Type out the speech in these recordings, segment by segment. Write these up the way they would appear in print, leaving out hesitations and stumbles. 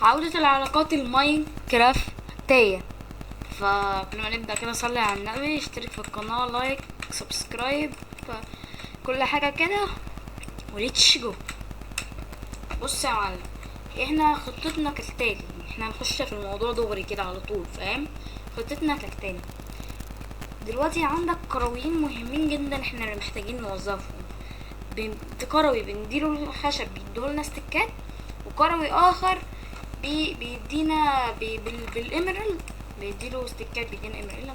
عودة العلاقات الماينكرافتية. فقبل ما نبدأ كده صلي على النبي، اشترك في القناة، لايك، سبسكرايب، كل حاجة كده، وليتش جو. بص يا معلم، احنا خطتنا كالتالي، احنا هنخش في الموضوع دغري كده على طول، فاهم؟ خطتنا كالتالي. دلوقتي عندك كرويين مهمين جدا احنا اللي محتاجين نوظفهم. كروي بنديله الخشب بيديهولنا استكات، وكروي اخر بيدينا بالاميرالد، بيديله استكات بيدينا اميرالد.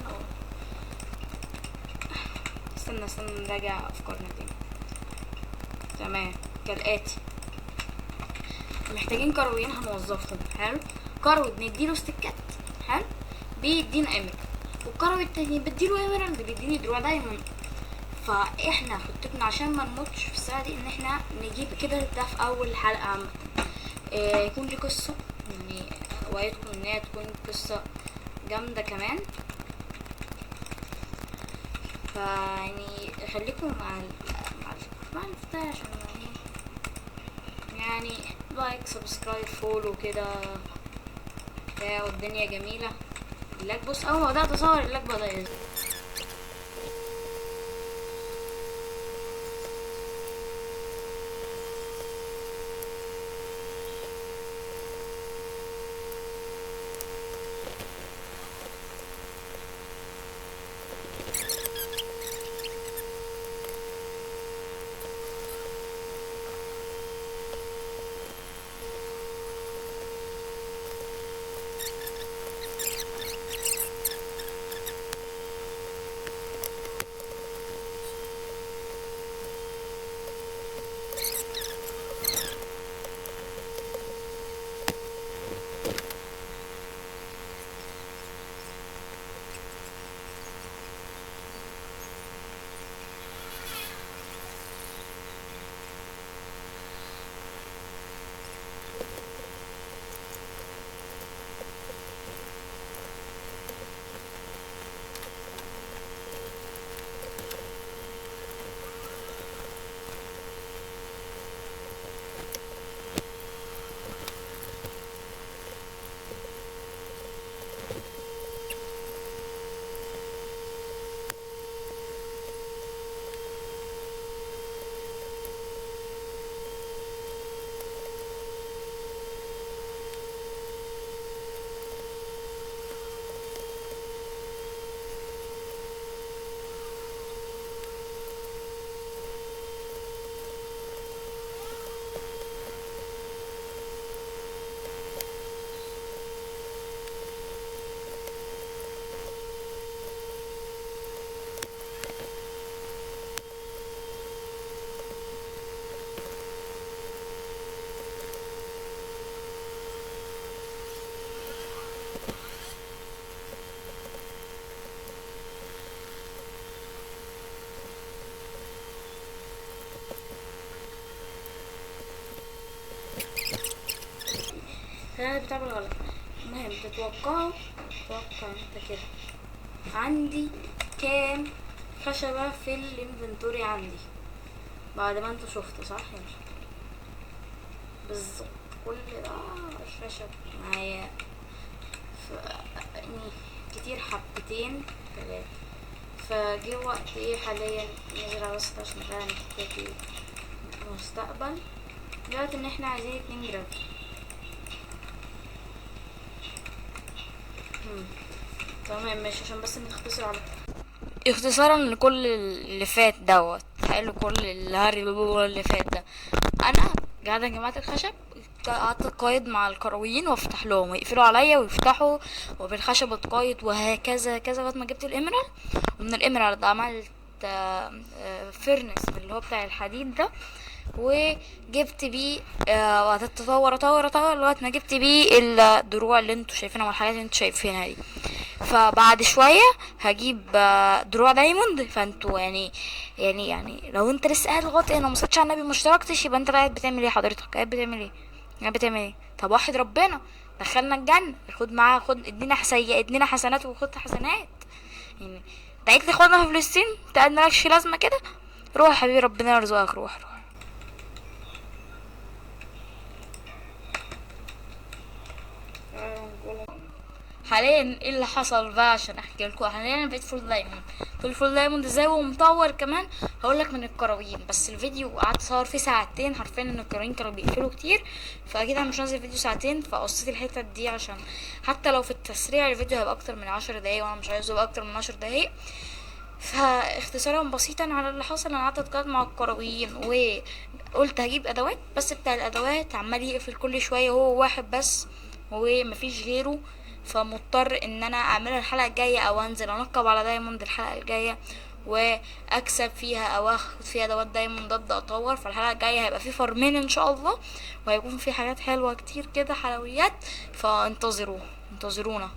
انا استنى نراجع افكارنا تاني. تمام، كالاتي: محتاجين كرويين هنوظفهم. حلو، كروي بنديله استكات، حلو، بيدينا اميرالد، والكروي التاني بديله اميرالد بيديني دروع دايموند. فاحنا خطتنا عشان ما نموتش في الساعه دي ان احنا نجيب كده ده في اول حلقه عامه. يكون دي قصه، يعني روايتكم ان هي تكون قصه جامده كمان. فيعني خليكم مع الفتاة عشان يعني لايك سبسكرايب فولو كده بتاع، والدنيا جميله. اللايك، بص اول ما بدات اصور اللايك بدا يظهر. انا بتعمل غلط. المهم تتوقع انت كده عندي كام خشبة في الانفنتوري عندي بعد ما انت شفت، صح؟ يعني بالظبط كل الخشب معايا يعني كتير، حبتين تلاتة. فجه وقت ايه حاليا نزرع بس عشان ده هنحتاج المستقبل. دلوقتي ان احنا عايزين 2 جرام. تمام ماشي، عشان بس نختصر على اختصارا لكل اللي فات دوت. حلو، كل الهري اللي فات ده انا قاعده جماعه الخشب، قعدت اتقايد مع الكرويين وافتح لهم ويقفلوا عليا ويفتحوا، وبالخشب اتقايد وهكذا كذا لغايه ما جبت الاميرال. ومن الاميرال ده عملت فرنس اللي هو بتاع الحديد ده، وجبت بيه وقعدت اطور لغايه ما جبت بيه الدروع اللي انتوا شايفينها والحاجات اللي انتوا شايفينها دي. فبعد شويه هجيب دروع دايموند. فانتوا يعني لو انت لسه قاعد لغايه هنا وما صليتش على النبي ما اشتركتش، يبقى انت قاعد بتعمل ايه؟ حضرتك قاعد بتعمل ايه؟ قاعد بتعمل ايه؟ طب وحد ربنا دخلنا الجنه، خد معاه، خد ادينا حسنات وخد حسنات. يعني دعيت لي خدنا في فلسطين، انت قاعد مالكش لازمه كده. روح يا حبيبي، ربنا يرزقك، روح. حاليا ايه اللي حصل بقى عشان احكي لكم. حاليا انا بقيت فول دايموند. في الفول دايموند ازاي ومطور كمان هقول لك من الكراوين. بس الفيديو قعدت اصور فيه ساعتين حرفيا ان الكراوين كانوا بيقفلوا كتير، فاكيد انا مش هنزل فيديو ساعتين. فقصيت الحته دي عشان حتى لو في التسريع الفيديو هيبقى اكتر من 10 دقايق، وانا مش عايزه يبقى اكتر من 10 دقايق. فاختصارا بسيطا على اللي حصل، انا قعدت اتكلم مع الكرويين وقلت هجيب ادوات، بس بتاع الادوات عمال يقفل كل شويه، هو واحد بس ومفيش غيره. فمضطر ان انا اعملها الحلقه الجايه او انزل انقب على دايموند الحلقه الجايه واكسب فيها او اخد فيها ادوات دايموند ابدا اطور. فالحلقه الجايه هيبقى في فارمين ان شاء الله، وهيكون في حاجات حلوه كتير كده حلويات، انتظرونا.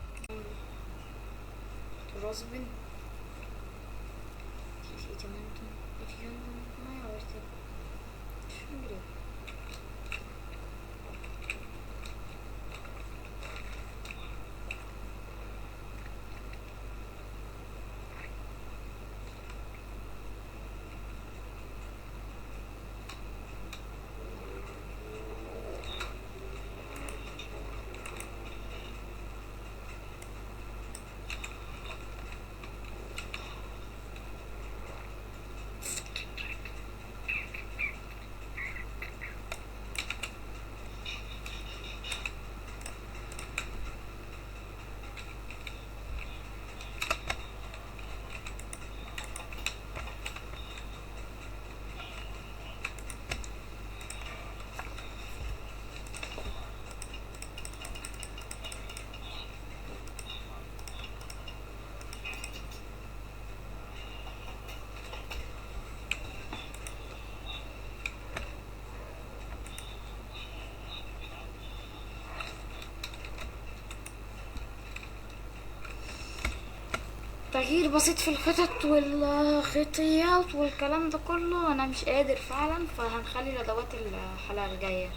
تغيير بسيط في الخطط والخطيات والكلام ده كله، انا مش قادر فعلا. فهنخلي الادوات الحلقه الجايه،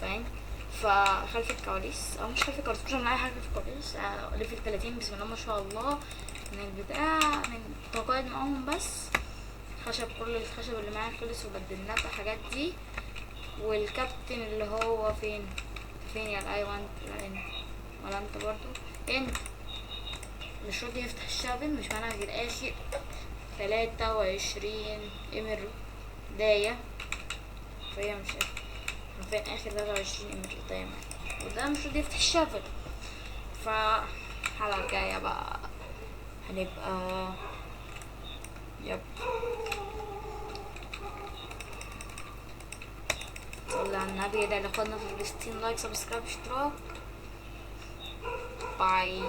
فاهم؟ فخلف الكواليس او مش خلف الكواليس، مش هنعمل اي حاجه في الكواليس. ليفل 30 بسم الله ما شاء الله من البتاع، من تقاعد معاهم. بس خشب، كل الخشب اللي معايا خلص وبدلناه بالحاجات دي. والكابتن اللي هو فين يا الايوان؟ لا انت ولا انت برضو انت مش راضي يفتح الشابن، مش معنى غير اخر 23 امر داية. فهي مش عارفين اخر 23 امر داية معايا، وده مش راضي يفتح الشابن. الحلقة الجاية بقى هنبقى يب صلي على النبي. ده اللي اخواتنا في فلسطين، لايك سبسكرايب اشتراك. باي.